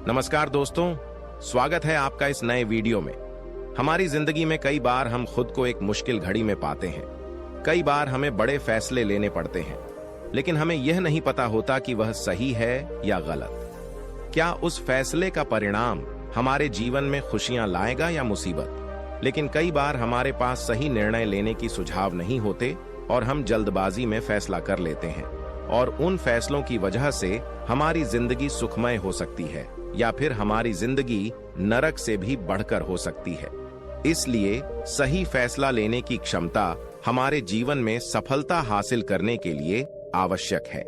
नमस्कार दोस्तों, स्वागत है आपका इस नए वीडियो में। हमारी जिंदगी में कई बार हम खुद को एक मुश्किल घड़ी में पाते हैं। कई बार हमें बड़े फैसले लेने पड़ते हैं, लेकिन हमें यह नहीं पता होता कि वह सही है या गलत। क्या उस फैसले का परिणाम हमारे जीवन में खुशियां लाएगा या मुसीबत। लेकिन कई बार हमारे पास सही निर्णय लेने की सुझाव नहीं होते और हम जल्दबाजी में फैसला कर लेते हैं, और उन फैसलों की वजह से हमारी जिंदगी सुखमय हो सकती है या फिर हमारी जिंदगी नरक से भी बढ़कर हो सकती है। इसलिए सही फैसला लेने की क्षमता हमारे जीवन में सफलता हासिल करने के लिए आवश्यक है।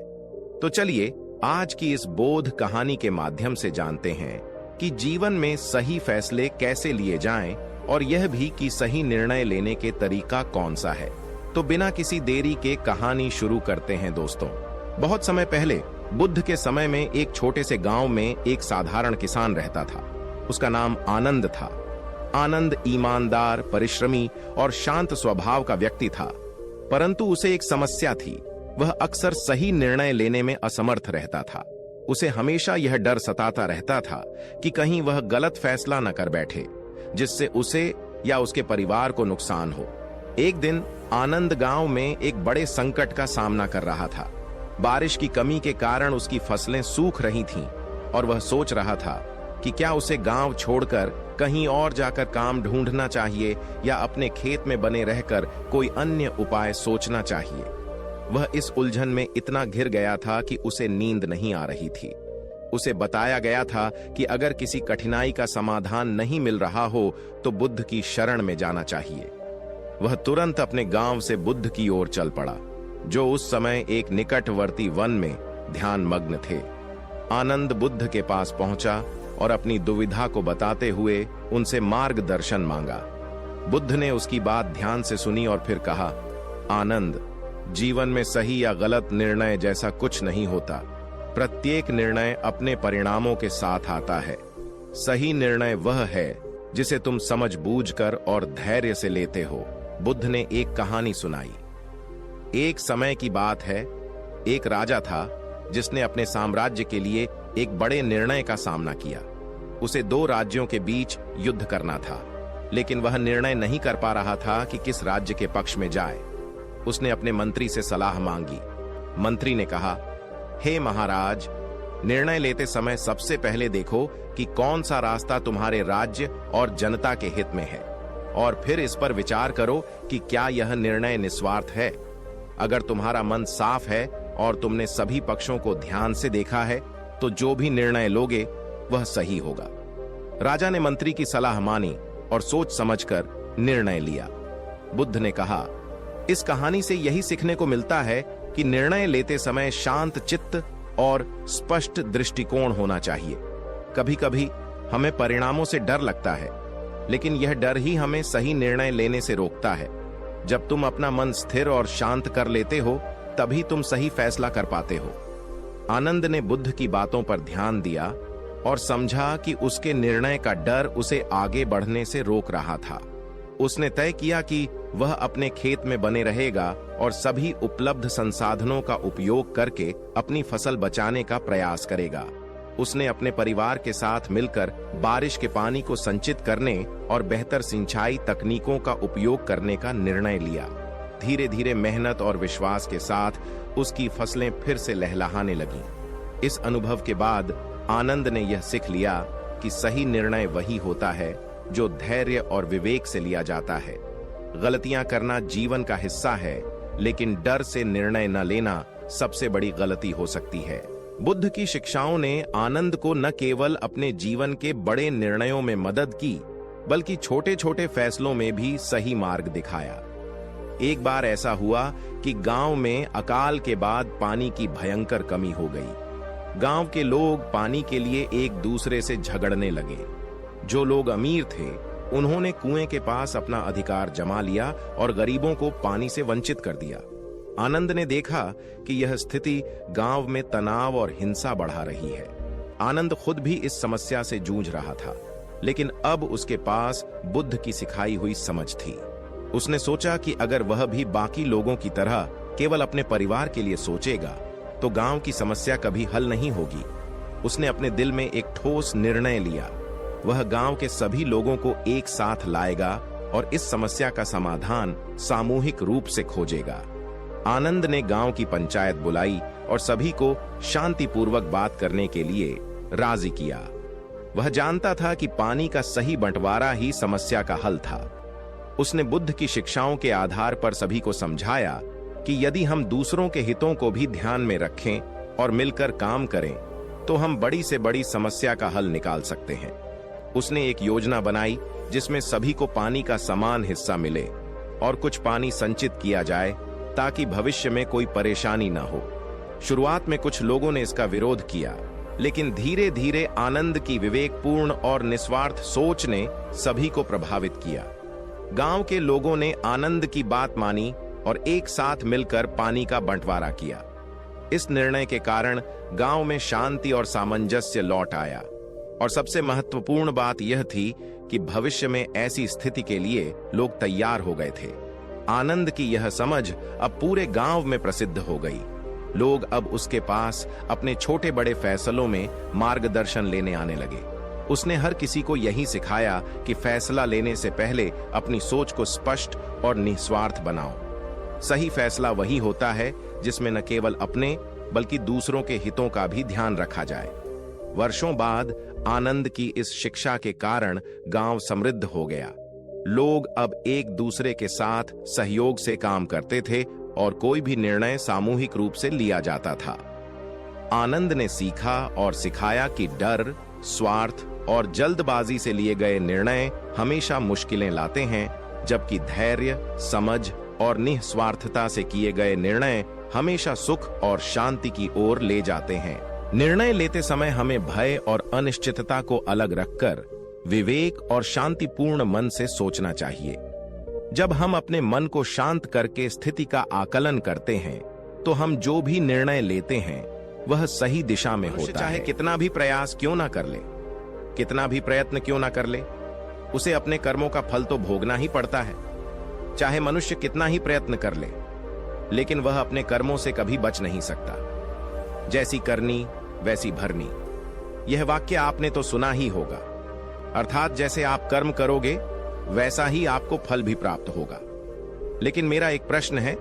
तो चलिए आज की इस बोध कहानी के माध्यम से जानते हैं कि जीवन में सही फैसले कैसे लिए जाएं, और यह भी कि सही निर्णय लेने के तरीका कौन सा है। तो बिना किसी देरी के कहानी शुरू करते हैं दोस्तों। बहुत समय पहले बुद्ध के समय में एक छोटे से गांव में एक साधारण किसान रहता था। उसका नाम आनंद था। आनंद ईमानदार, परिश्रमी और शांत स्वभाव का व्यक्ति था, परंतु उसे एक समस्या थी। वह अक्सर सही निर्णय लेने में असमर्थ रहता था। उसे हमेशा यह डर सताता रहता था कि कहीं वह गलत फैसला न कर बैठे, जिससे उसे या उसके परिवार को नुकसान हो। एक दिन आनंद गांव में एक बड़े संकट का सामना कर रहा था। बारिश की कमी के कारण उसकी फसलें सूख रही थीं और वह सोच रहा था कि क्या उसे गांव छोड़कर कहीं और जाकर काम ढूंढना चाहिए या अपने खेत में बने रहकर कोई अन्य उपाय सोचना चाहिए। वह इस उलझन में इतना घिर गया था कि उसे नींद नहीं आ रही थी। उसे बताया गया था कि अगर किसी कठिनाई का समाधान नहीं मिल रहा हो तो बुद्ध की शरण में जाना चाहिए। वह तुरंत अपने गांव से बुद्ध की ओर चल पड़ा, जो उस समय एक निकटवर्ती वन में ध्यान मग्न थे। आनंद बुद्ध के पास पहुंचा और अपनी दुविधा को बताते हुए उनसे मार्गदर्शन मांगा। बुद्ध ने उसकी बात ध्यान से सुनी और फिर कहा, आनंद, जीवन में सही या गलत निर्णय जैसा कुछ नहीं होता। प्रत्येक निर्णय अपने परिणामों के साथ आता है। सही निर्णय वह है जिसे तुम समझ बूझकर और धैर्य से लेते हो। बुद्ध ने एक कहानी सुनाई। एक समय की बात है, एक राजा था जिसने अपने साम्राज्य के लिए एक बड़े निर्णय का सामना किया। उसे दो राज्यों के बीच युद्ध करना था, लेकिन वह निर्णय नहीं कर पा रहा था कि किस राज्य के पक्ष में जाए। उसने अपने मंत्री से सलाह मांगी। मंत्री ने कहा, हे महाराज, निर्णय लेते समय सबसे पहले देखो कि कौन सा रास्ता तुम्हारे राज्य और जनता के हित में है, और फिर इस पर विचार करो कि क्या यह निर्णय निस्वार्थ है। अगर तुम्हारा मन साफ है और तुमने सभी पक्षों को ध्यान से देखा है, तो जो भी निर्णय लोगे वह सही होगा। राजा ने मंत्री की सलाह मानी और सोच समझकर निर्णय लिया। बुद्ध ने कहा, इस कहानी से यही सीखने को मिलता है कि निर्णय लेते समय शांत चित्त और स्पष्ट दृष्टिकोण होना चाहिए। कभी कभी हमें परिणामों से डर लगता है, लेकिन यह डर ही हमें सही निर्णय लेने से रोकता है। जब तुम अपना मन स्थिर और शांत कर लेते हो, तभी तुम सही फैसला कर पाते हो। आनंद ने बुद्ध की बातों पर ध्यान दिया और समझा कि उसके निर्णय का डर उसे आगे बढ़ने से रोक रहा था। उसने तय किया कि वह अपने खेत में बने रहेगा और सभी उपलब्ध संसाधनों का उपयोग करके अपनी फसल बचाने का प्रयास करेगा। उसने अपने परिवार के साथ मिलकर बारिश के पानी को संचित करने और बेहतर सिंचाई तकनीकों का उपयोग करने का निर्णय लिया। धीरे धीरे मेहनत और विश्वास के साथ उसकी फसलें फिर से लहलहाने लगीं। इस अनुभव के बाद आनंद ने यह सीख लिया कि सही निर्णय वही होता है जो धैर्य और विवेक से लिया जाता है। गलतियां करना जीवन का हिस्सा है, लेकिन डर से निर्णय न लेना सबसे बड़ी गलती हो सकती है। बुद्ध की शिक्षाओं ने आनंद को न केवल अपने जीवन के बड़े निर्णयों में मदद की, बल्कि छोटे छोटे फैसलों में भी सही मार्ग दिखाया। एक बार ऐसा हुआ कि गांव में अकाल के बाद पानी की भयंकर कमी हो गई। गांव के लोग पानी के लिए एक दूसरे से झगड़ने लगे। जो लोग अमीर थे, उन्होंने कुएं के पास अपना अधिकार जमा लिया और गरीबों को पानी से वंचित कर दिया। आनंद ने देखा कि यह स्थिति गांव में तनाव और हिंसा बढ़ा रही है। आनंद खुद भी इस समस्या से जूझ रहा था, लेकिन अब उसके पास बुद्ध की सिखाई हुई समझ थी। उसने सोचा कि अगर वह भी बाकी लोगों की तरह केवल अपने परिवार के लिए सोचेगा, तो गांव की समस्या कभी हल नहीं होगी। उसने अपने दिल में एक ठोस निर्णय लिया। वह गांव के सभी लोगों को एक साथ लाएगा और इस समस्या का समाधान सामूहिक रूप से खोजेगा। आनंद ने गांव की पंचायत बुलाई और सभी को शांतिपूर्वक बात करने के लिए राजी किया। वह जानता था कि पानी का सही बंटवारा ही समस्या का हल था। उसने बुद्ध की शिक्षाओं के आधार पर सभी को समझाया कि यदि हम दूसरों के हितों को भी ध्यान में रखें और मिलकर काम करें तो हम बड़ी से बड़ी समस्या का हल निकाल सकते हैं। उसने एक योजना बनाई जिसमें सभी को पानी का समान हिस्सा मिले और कुछ पानी संचित किया जाए ताकि भविष्य में कोई परेशानी न हो। शुरुआत में कुछ लोगों ने इसका विरोध किया, लेकिन धीरे धीरे आनंद की विवेकपूर्ण और निस्वार्थ सोच ने सभी को प्रभावित किया। गांव के लोगों ने आनंद की बात मानी और एक साथ मिलकर पानी का बंटवारा किया। इस निर्णय के कारण गांव में शांति और सामंजस्य लौट आया और सबसे महत्वपूर्ण बात यह थी कि भविष्य में ऐसी स्थिति के लिए लोग तैयार हो गए थे। आनंद की यह समझ अब पूरे गांव में प्रसिद्ध हो गई। लोग अब उसके पास अपने छोटे बड़े फैसलों में मार्गदर्शन लेने आने लगे। उसने हर किसी को यही सिखाया कि फैसला लेने से पहले अपनी सोच को स्पष्ट और निस्वार्थ बनाओ। सही फैसला वही होता है जिसमें न केवल अपने बल्कि दूसरों के हितों का भी ध्यान रखा जाए। वर्षों बाद आनंद की इस शिक्षा के कारण गांव समृद्ध हो गया। लोग अब एक दूसरे के साथ सहयोग से काम करते थे और कोई भी निर्णय सामूहिक रूप से लिया जाता था। आनंद ने सीखा और सिखाया कि डर, स्वार्थ और जल्दबाजी से लिए गए निर्णय हमेशा मुश्किलें लाते हैं, जबकि धैर्य, समझ और निस्वार्थता से किए गए निर्णय हमेशा सुख और शांति की ओर ले जाते हैं। निर्णय लेते समय हमें भय और अनिश्चितता को अलग रखकर विवेक और शांतिपूर्ण मन से सोचना चाहिए। जब हम अपने मन को शांत करके स्थिति का आकलन करते हैं तो हम जो भी निर्णय लेते हैं वह सही दिशा में होता है। चाहे कितना भी प्रयास क्यों ना कर ले, कितना भी प्रयत्न क्यों ना कर ले, उसे अपने कर्मों का फल तो भोगना ही पड़ता है। चाहे मनुष्य कितना ही प्रयत्न कर ले, लेकिन वह अपने कर्मों से कभी बच नहीं सकता। जैसी करनी वैसी भरनी, यह वाक्य आपने तो सुना ही होगा। अर्थात जैसे आप कर्म करोगे वैसा ही आपको फल भी प्राप्त होगा। लेकिन मेरा एक प्रश्न है,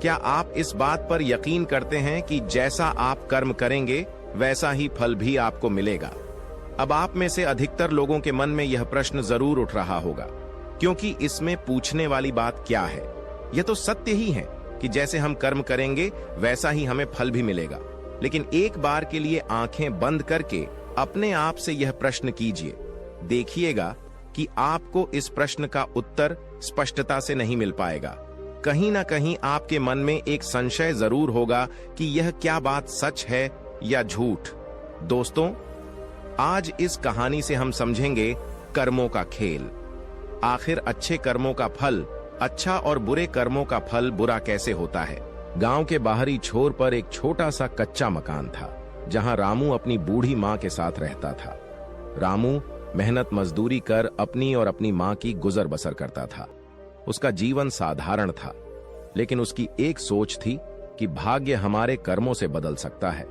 क्या आप इस बात पर यकीन करते हैं कि जैसा आप कर्म करेंगे वैसा ही फल भी आपको मिलेगा? अब आप में से अधिकतर लोगों के मन में यह प्रश्न जरूर उठ रहा होगा, क्योंकि इसमें पूछने वाली बात क्या है? यह तो सत्य ही है कि जैसे हम कर्म करेंगे वैसा ही हमें फल भी मिलेगा। लेकिन एक बार के लिए आंखें बंद करके अपने आप से यह प्रश्न कीजिए। देखिएगा कि आपको इस प्रश्न का उत्तर स्पष्टता से नहीं मिल पाएगा। कहीं ना कहीं आपके मन में एक संशय जरूर होगा कि यह क्या बात सच है या झूठ। दोस्तों, आज इस कहानी से हम समझेंगे कर्मों का खेल। आखिर अच्छे कर्मों का फल अच्छा और बुरे कर्मों का फल बुरा कैसे होता है। गांव के बाहरी छोर पर एक छोटा सा कच्चा मकान था, जहां रामू अपनी बूढ़ी मां के साथ रहता था। रामू मेहनत मजदूरी कर अपनी और अपनी मां की गुजर बसर करता था। उसका जीवन साधारण था, लेकिन उसकी एक सोच थी कि भाग्य हमारे कर्मों से बदल सकता है।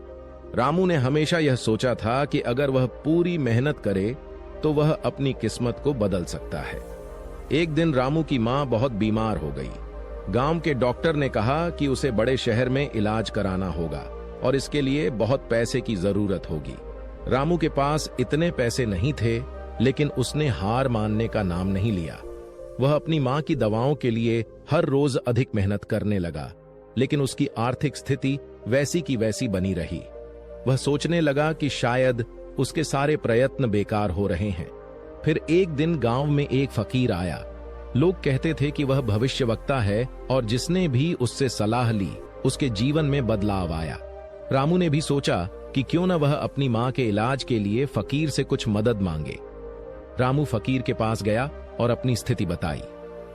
रामू ने हमेशा यह सोचा था कि अगर वह पूरी मेहनत करे तो वह अपनी किस्मत को बदल सकता है। एक दिन रामू की मां बहुत बीमार हो गई। गांव के डॉक्टर ने कहा कि उसे बड़े शहर में इलाज कराना होगा और इसके लिए बहुत पैसे की जरूरत होगी। रामू के पास इतने पैसे नहीं थे, लेकिन उसने हार मानने का नाम नहीं लिया। वह अपनी मां की दवाओं के लिए हर रोज अधिक मेहनत करने लगा, लेकिन उसकी आर्थिक स्थिति वैसी की वैसी बनी रही। वह सोचने लगा कि शायद उसके सारे प्रयत्न बेकार हो रहे हैं। फिर एक दिन गांव में एक फकीर आया। लोग कहते थे कि वह भविष्यवक्ता है और जिसने भी उससे सलाह ली उसके जीवन में बदलाव आया। रामू ने भी सोचा कि क्यों न वह अपनी मां के इलाज के लिए फकीर से कुछ मदद मांगे। रामू फकीर के पास गया और अपनी स्थिति बताई।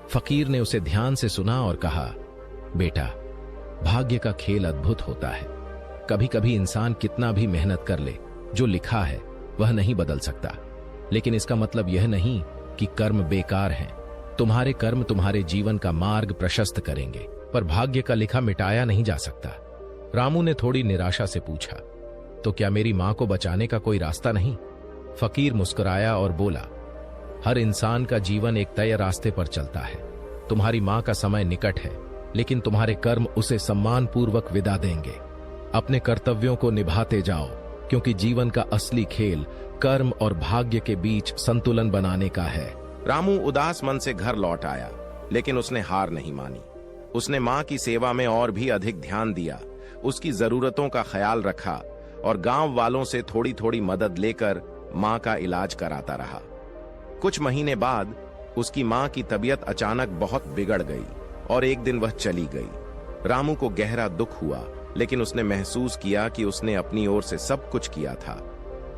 फकीर ने उसे ध्यान से सुना और कहा, बेटा, भाग्य का खेल अद्भुत होता है। कभी कभी इंसान कितना भी मेहनत कर ले, जो लिखा है वह नहीं बदल सकता। लेकिन इसका मतलब यह नहीं कि कर्म बेकार हैं। तुम्हारे कर्म तुम्हारे जीवन का मार्ग प्रशस्त करेंगे, पर भाग्य का लिखा मिटाया नहीं जा सकता। रामू ने थोड़ी निराशा से पूछा, तो क्या मेरी मां को बचाने का कोई रास्ता नहीं? फकीर मुस्कुराया और बोला, हर इंसान का जीवन एक तय रास्ते पर चलता है। तुम्हारी मां का समय निकट है, लेकिन तुम्हारे कर्म उसे सम्मान पूर्वक विदा देंगे। अपने कर्तव्यों को निभाते जाओ, क्योंकि जीवन का असली खेल कर्म और भाग्य के बीच संतुलन बनाने का है। रामू उदास मन से घर लौट आया, लेकिन उसने हार नहीं मानी। उसने मां की सेवा में और भी अधिक ध्यान दिया, उसकी जरूरतों का ख्याल रखा और गांव वालों से थोड़ी थोड़ी मदद लेकर मां का इलाज कराता रहा। कुछ महीने बाद उसकी मां की तबीयत अचानक बहुत बिगड़ गई और एक दिन वह चली गई। रामू को गहरा दुख हुआ, लेकिन उसने महसूस किया कि उसने अपनी ओर से सब कुछ किया था।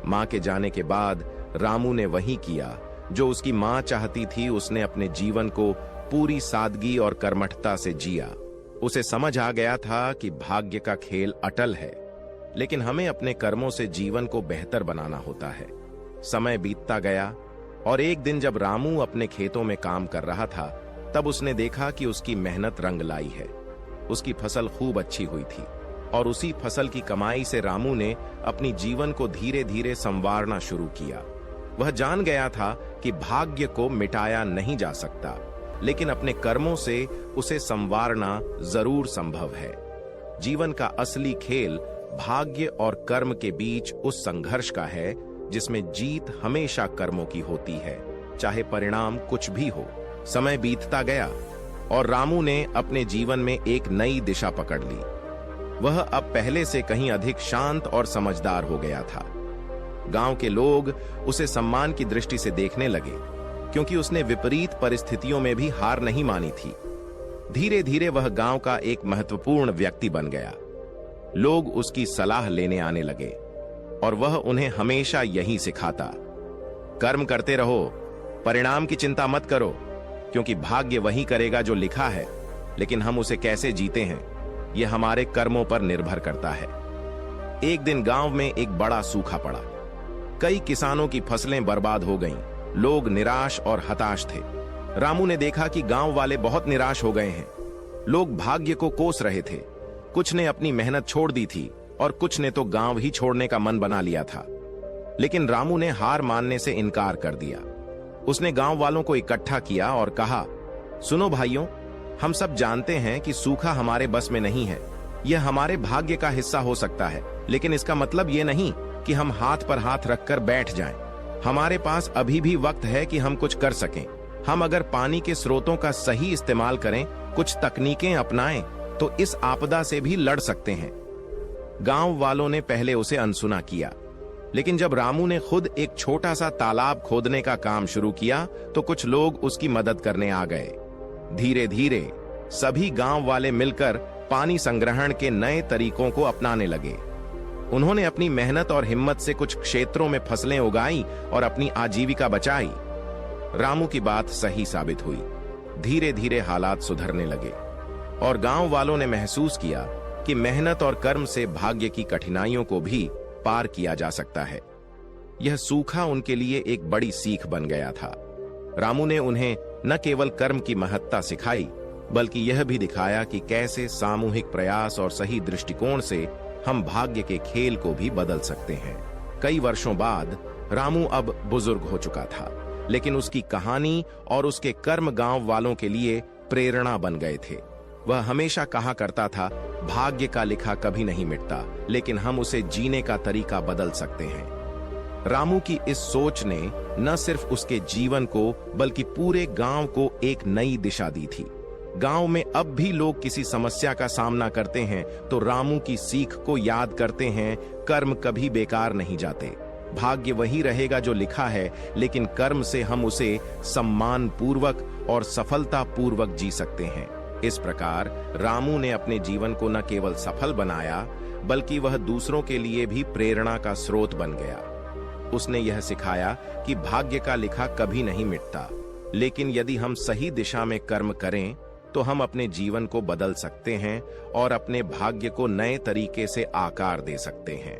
मां के जाने के बाद रामू ने वही किया जो उसकी मां चाहती थी। उसने अपने जीवन को पूरी सादगी और कर्मठता से जिया। उसे समझ आ गया था कि भाग्य का खेल अटल है, लेकिन हमें अपने कर्मों से जीवन को बेहतर बनाना होता है। समय बीतता गया और एक दिन जब रामू अपने खेतों में काम कर रहा था, तब उसने देखा कि उसकी मेहनत रंग लाई है। उसकी फसल खूब अच्छी हुई थी और उसी फसल की कमाई से रामू ने अपनी जीवन को धीरे धीरे संवारना शुरू किया। वह जान गया था कि भाग्य को मिटाया नहीं जा सकता, लेकिन अपने कर्मों से उसे संवारना जरूर संभव है। जीवन का असली खेल भाग्य और कर्म के बीच उस संघर्ष का है जिसमें जीत हमेशा कर्मों की होती है, चाहे परिणाम कुछ भी हो। समय बीतता गया और रामू ने अपने जीवन में एक नई दिशा पकड़ ली। वह अब पहले से कहीं अधिक शांत और समझदार हो गया था। गांव के लोग उसे सम्मान की दृष्टि से देखने लगे, क्योंकि उसने विपरीत परिस्थितियों में भी हार नहीं मानी थी। धीरे धीरे वह गांव का एक महत्वपूर्ण व्यक्ति बन गया। लोग उसकी सलाह लेने आने लगे और वह उन्हें हमेशा यही सिखाता, कर्म करते रहो, परिणाम की चिंता मत करो, क्योंकि भाग्य वही करेगा जो लिखा है, लेकिन हम उसे कैसे जीते हैं यह हमारे कर्मों पर निर्भर करता है। एक दिन गांव में एक बड़ा सूखा पड़ा। कई किसानों की फसलें बर्बाद हो गईं। लोग निराश और हताश थे। रामू ने देखा कि गांव वाले बहुत निराश हो गए हैं। लोग भाग्य को कोस रहे थे। कुछ ने अपनी मेहनत छोड़ दी थी और कुछ ने तो गांव ही छोड़ने का मन बना लिया था। लेकिन रामू ने हार मानने से इनकार कर दिया। उसने गांव वालों को इकट्ठा किया और कहा, सुनो भाइयों, हम सब जानते हैं कि सूखा हमारे बस में नहीं है। यह हमारे भाग्य का हिस्सा हो सकता है, लेकिन इसका मतलब यह नहीं कि हम हाथ पर हाथ रखकर बैठ जाएं। हमारे पास अभी भी वक्त है कि हम कुछ कर सकें। हम अगर पानी के स्रोतों का सही इस्तेमाल करें, कुछ तकनीकें अपनाएं, तो इस आपदा से भी लड़ सकते हैं। गांव वालों ने पहले उसे अनसुना किया, लेकिन जब रामू ने खुद एक छोटा सा तालाब खोदने का काम शुरू किया, तो कुछ लोग उसकी मदद करने आ गए। धीरे धीरे सभी गांव वाले मिलकर पानी संग्रहण के नए तरीकों को अपनाने लगे। उन्होंने अपनी मेहनत और हिम्मत से कुछ क्षेत्रों में फसलें उगाई और अपनी आजीविका बचाई। रामू की बात सही साबित हुई। धीरे धीरे हालात सुधरने लगे और गांव वालों ने महसूस किया कि मेहनत और कर्म से भाग्य की कठिनाइयों को भी पार किया जा सकता है। यह सूखा उनके लिए एक बड़ी सीख बन गया था। रामू ने उन्हें न केवल कर्म की महत्ता सिखाई, बल्कि यह भी दिखाया कि कैसे सामूहिक प्रयास और सही दृष्टिकोण से हम भाग्य के खेल को भी बदल सकते हैं। कई वर्षों बाद रामू अब बुजुर्ग हो चुका था, लेकिन उसकी कहानी और उसके कर्म गांव वालों के लिए प्रेरणा बन गए थे। वह हमेशा कहा करता था, भाग्य का लिखा कभी नहीं मिटता, लेकिन हम उसे जीने का तरीका बदल सकते हैं। रामू की इस सोच ने न सिर्फ उसके जीवन को बल्कि पूरे गांव को एक नई दिशा दी थी। गांव में अब भी लोग किसी समस्या का सामना करते हैं तो रामू की सीख को याद करते हैं, कर्म कभी बेकार नहीं जाते। भाग्य वही रहेगा जो लिखा है, लेकिन कर्म से हम उसे सम्मान पूर्वक और सफलता पूर्वक जी सकते हैं। इस प्रकार रामू ने अपने जीवन को न केवल सफल बनाया, बल्कि वह दूसरों के लिए भी प्रेरणा का स्रोत बन गया। उसने यह सिखाया कि भाग्य का लिखा कभी नहीं मिटता, लेकिन यदि हम सही दिशा में कर्म करें तो हम अपने जीवन को बदल सकते हैं और अपने भाग्य को नए तरीके से आकार दे सकते हैं।